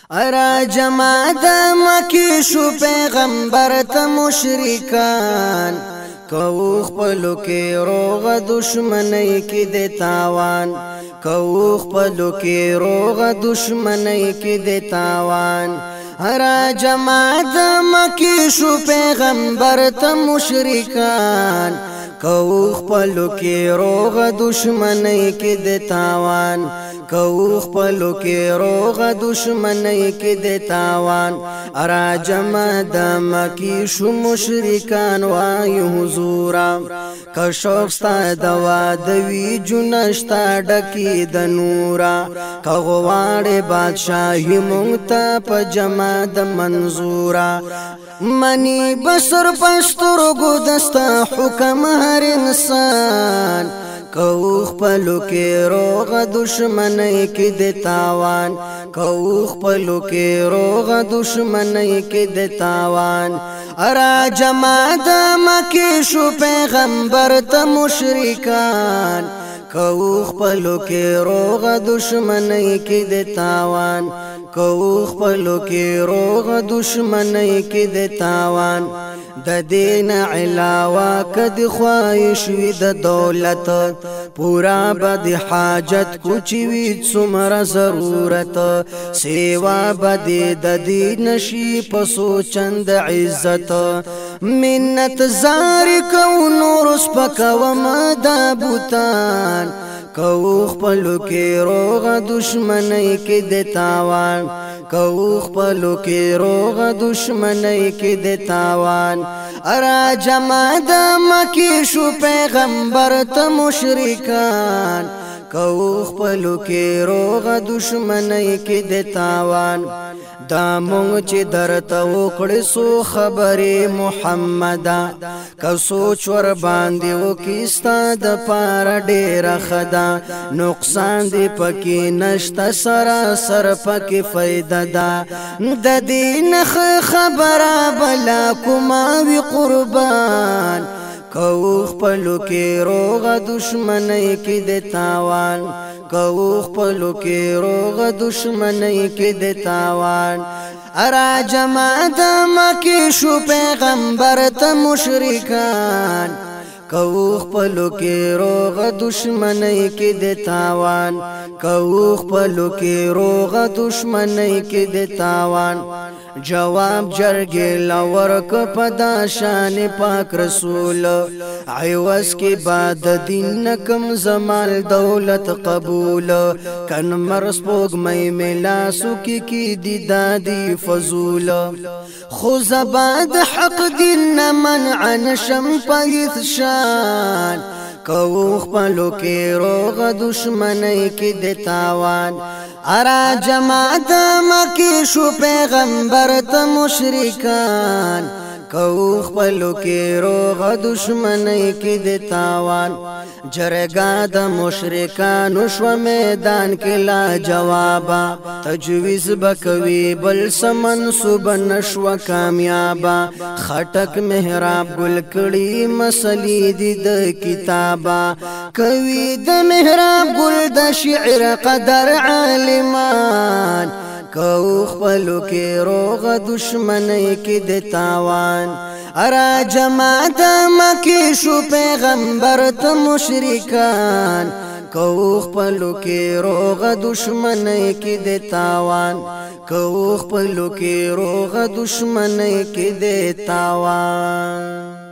ارا جمع د مکی شو پیغمبر ته مشرکان کو خپلو کې روغ دشمنی کې د تاوان کو خپلو کې روغ دشمنی کې د تاوان ارا جمع د مکی شو پیغمبر ته مشرکان کو خپلو کې روغ دشمنی کې د تاوان کو خپلو کې روغ دشمنی کې د تاوان ارا جمع د مکی شو مشرکان وای حضورا کشوق ستا دوا دوی جنشتا ډکی د نورا کغواړې بادشاہي مونږ ته په جمع د منظورا منی بسر پسترګو دستا حکم هر انسان کو خپلو کې روغ دشمنی کې د تاوان کو خپلو کې روغ دشمنی کې د تاوان ارا جمع د مکی شو پیغمبر ته مشرکان کو خپلو کې روغ دشمنی کې د تاوان کو خپلو کې روغ دشمنی کې د تاوان د دین علاوه کد خواهش وی د دولت پورا بد حاجت کوچی وی څومره ضرورت سیوا بد د دین شي په سوچند عزت منت زار کو نور سپکو مد بوتان کو خپلو کې روغ دشمنی کې د تاوان کو خپلو کې روغ دشمنی کې د تاوان ارا جمع د مکی شو پیغمبر ته مشرکان کو خپلو کې روغ دشمنی کې د تاوان دا مونږ چې درته وکړې سو خبرې محمد که سوچ ور باندې وکړې ستا د پاره ډېره ښه ده نقصان دې پکې نشته سراسر پکې فایده ده د دې نه خبره بلا کومه وي قربان کو خپلو کې روغ دشمنی کې د تاوان کو خپلو کې روغ دشمنی کې د تاوان ارا جمع د مکی شو پیغمبر ته مشرکان کو خپلو کې روغ دشمنی کې د تاوان کو خپلو کې روغ دشمنی کې د تاوان جواب جرګې لورک پدا شان پاک رسول عوض کې بعد دین کم زمال دولت قبول کن مرس پوگ مې ملاسو کې دی دادی فضول خو زباد حق دین منع نشم پایث شان کو خپلو کې روغ دشمنی کې د تاوان ارا جمع د مکی شو پیغمبر ته مشرکان کو خپلو کې روغ دشمنی کې د تاوان جرګه د مشرکانو شو میدان کې لا جوابا تجویز بکوي بل سمنسوب نشو کامیابا خټک محراب ګل کړي مسلې د کتابا کوي د محراب ګل د شعر قدر عالمان کو خپلو کې روغ دشمنی کې د تاوان ارا جمع د مکی شو پیغمبر ته مشرکان کو خپلو کې روغ دشمنی کې د تاوان کو خپلو کې روغ دشمنی کې د تاوان